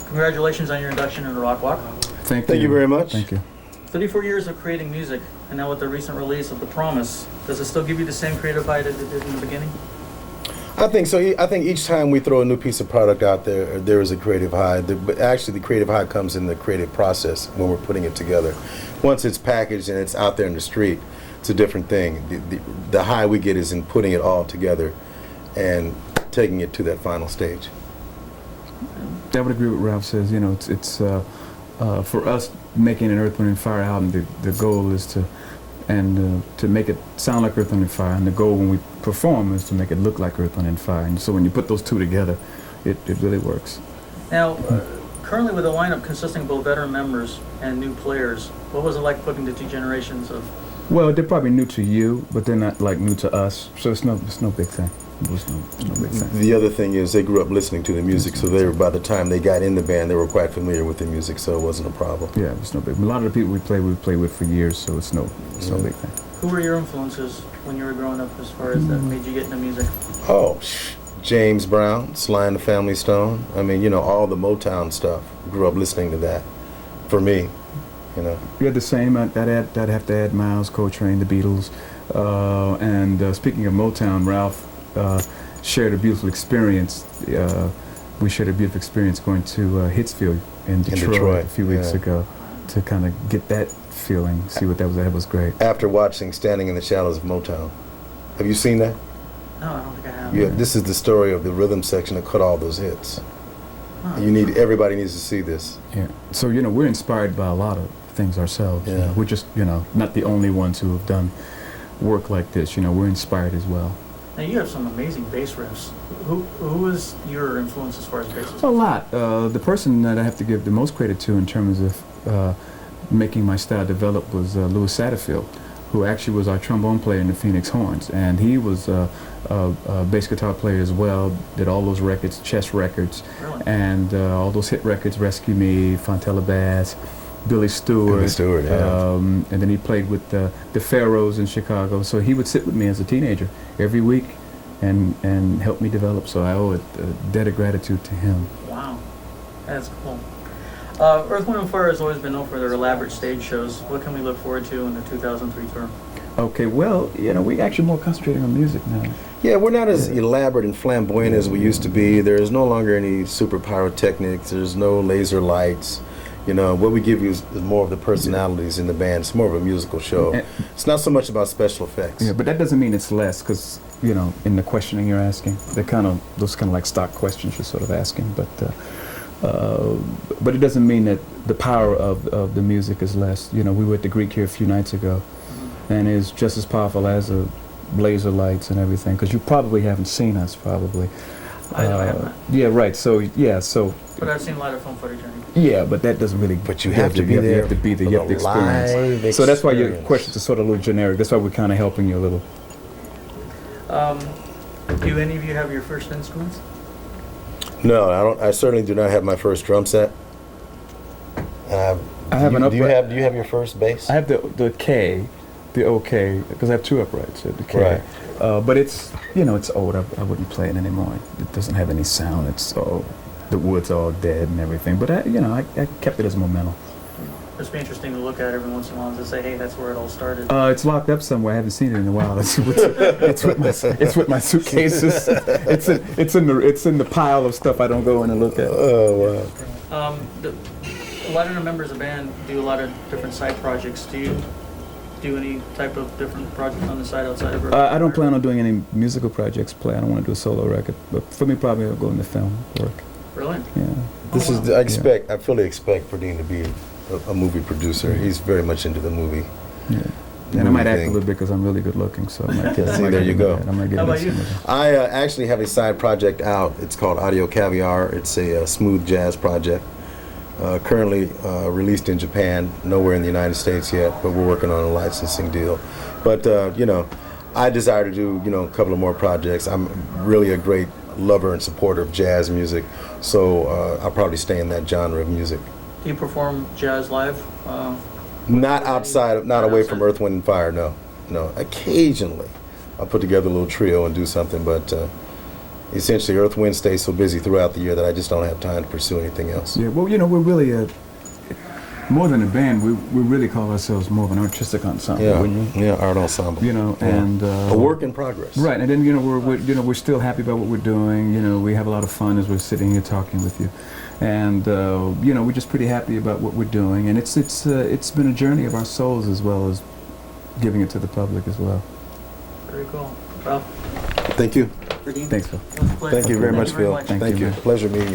Congratulations on your induction into RockWalk. Thank you very much. Thank you. 34 years of creating music, and now with the recent release of The Promise, does it still give you the same creative high that it did in the beginning? I think so. I think each time we throw a new piece of product out there, there is a creative high. But actually, the creative high comes in the creative process when we're putting it together. Once it's packaged and it's out there in the street, it's a different thing. The high we get is in putting it all together and taking it to that final stage. I would agree with Ralph says. You know, it's for us making an Earth, Wind and Fire album. The goal is to make it sound like Earth, Wind and Fire, and the goal when we perform is to make it look like Earth, Wind and Fire. And so when you put those two together, it really works. Now, currently with a lineup consisting of both veteran members and new players, what was it like putting the two generations of? Well, they're probably new to you, but they're not like new to us. So it's no big thing. It was no big thing. The other thing is they grew up listening to the music, so they were, by the time they got in the band, they were quite familiar with the music, so it wasn't a problem. Yeah, it's no big. A lot of the people we've played with for years, so it's no big thing. Who were your influences when you were growing up as far as that made you get into music? Oh, James Brown, Sly and the Family Stone. I mean, you know, all the Motown stuff. Grew up listening to that. For me, you know. We had the same. I'd have to add Miles, Coltrane, the Beatles, and speaking of Motown, Ralph shared a beautiful experience. We shared a beautiful experience going to Hitsfield in Detroit a few weeks ago to kind of get that feeling, see what that was. That was great. After watching Standing in the Shadows of Motown. Have you seen that? No, I don't think I have. Yeah, this is the story of the rhythm section that cut all those hits. Everybody needs to see this. Yeah. So, you know, we're inspired by a lot of things ourselves. Yeah. You know, we're just, you know, not the only ones who have done work like this. You know, we're inspired as well. Now you have some amazing bass riffs. Who was your influence as far as bass? A lot. The person that I have to give the most credit to in terms of making my style develop was Louis Satterfield, who actually was our trombone player in the Phoenix Horns, and he was a bass guitar player as well. Did all those records, Chess records, really? And all those hit records, Rescue Me, Fontella Bass, Billy Stewart. And then he played with the Pharaohs in Chicago. So he would sit with me as a teenager every week and help me develop. So I owe a debt of gratitude to him. Wow, that's cool. Earth, Wind and Fire has always been known for their elaborate stage shows. What can we look forward to in the 2003 tour? Okay, well, you know, we're actually more concentrating on music now. Yeah, we're not as elaborate and flamboyant as we used to be. There's no longer any super pyrotechnics. There's no laser lights. You know, what we give you is more of the personalities in the band. It's more of a musical show. It's not so much about special effects. Yeah, but that doesn't mean it's less, because, you know, in the questioning you're asking, those kind of like stock questions you're sort of asking, but it doesn't mean that the power of the music is less. You know, we were at the Greek here a few nights ago, and it's just as powerful as the laser lights and everything, because you probably haven't seen us, probably. I have not. Yeah, right, so. But I've seen a lot of film footage. Yeah, but that doesn't really. But you have to be there. You have to be there. You have to experience. So that's why your questions are sort of a little generic. That's why we're kind of helping you a little. Do any of you have your first instruments? No, I don't. I certainly do not have my first drum set. I have an upright. Do you have your first bass? I have the K, the OK, because I have two uprights. The K. Right. But it's, you know, it's old. I wouldn't play it anymore. It doesn't have any sound. It's all, the wood's all dead and everything. But I kept it as a memento. It'd be interesting to look at every once in a while and to say, hey, that's where it all started. It's locked up somewhere. I haven't seen it in a while. It's with my suitcases. It's in the pile of stuff I don't go in and look at. Oh wow. A lot of the members of the band do a lot of different side projects. Do you do any type of different projects on the side outside of? I don't plan on doing any musical projects. I don't want to do a solo record. But for me, probably I'll go into film work. Really? Yeah. I fully expect Verdine to be a movie producer. He's very much into the movie. Yeah. And I might act a little bit because I'm really good looking, so I might get See, there you go. How about you? I actually have a side project out. It's called Audio Caviar. It's a smooth jazz project. Currently released in Japan, nowhere in the United States yet, but we're working on a licensing deal. But, you know, I desire to do, you know, a couple of more projects. I'm really a great lover and supporter of jazz music, so I'll probably stay in that genre of music. Do you perform jazz live? Not away from Earth, Wind, and Fire, no. Occasionally, I'll put together a little trio and do something, but essentially Earth Wind stays so busy throughout the year that I just don't have time to pursue anything else. Yeah, well, you know, we're really more than a band. We really call ourselves more of an artistic ensemble. Yeah, wouldn't you? yeah, art ensemble. You know, Yeah. and a work in progress. right. And then you know we're still happy about what we're doing. You know, we have a lot of fun as we're sitting here talking with you, and you know, we're just pretty happy about what we're doing. And it's been a journey of our souls as well as giving it to the public as well. Very cool. Well, Thank you. Verdine, Thanks, Phil. it was a pleasure. Thank you very much, Phil. Thank Thank you, you. man. Pleasure meeting you.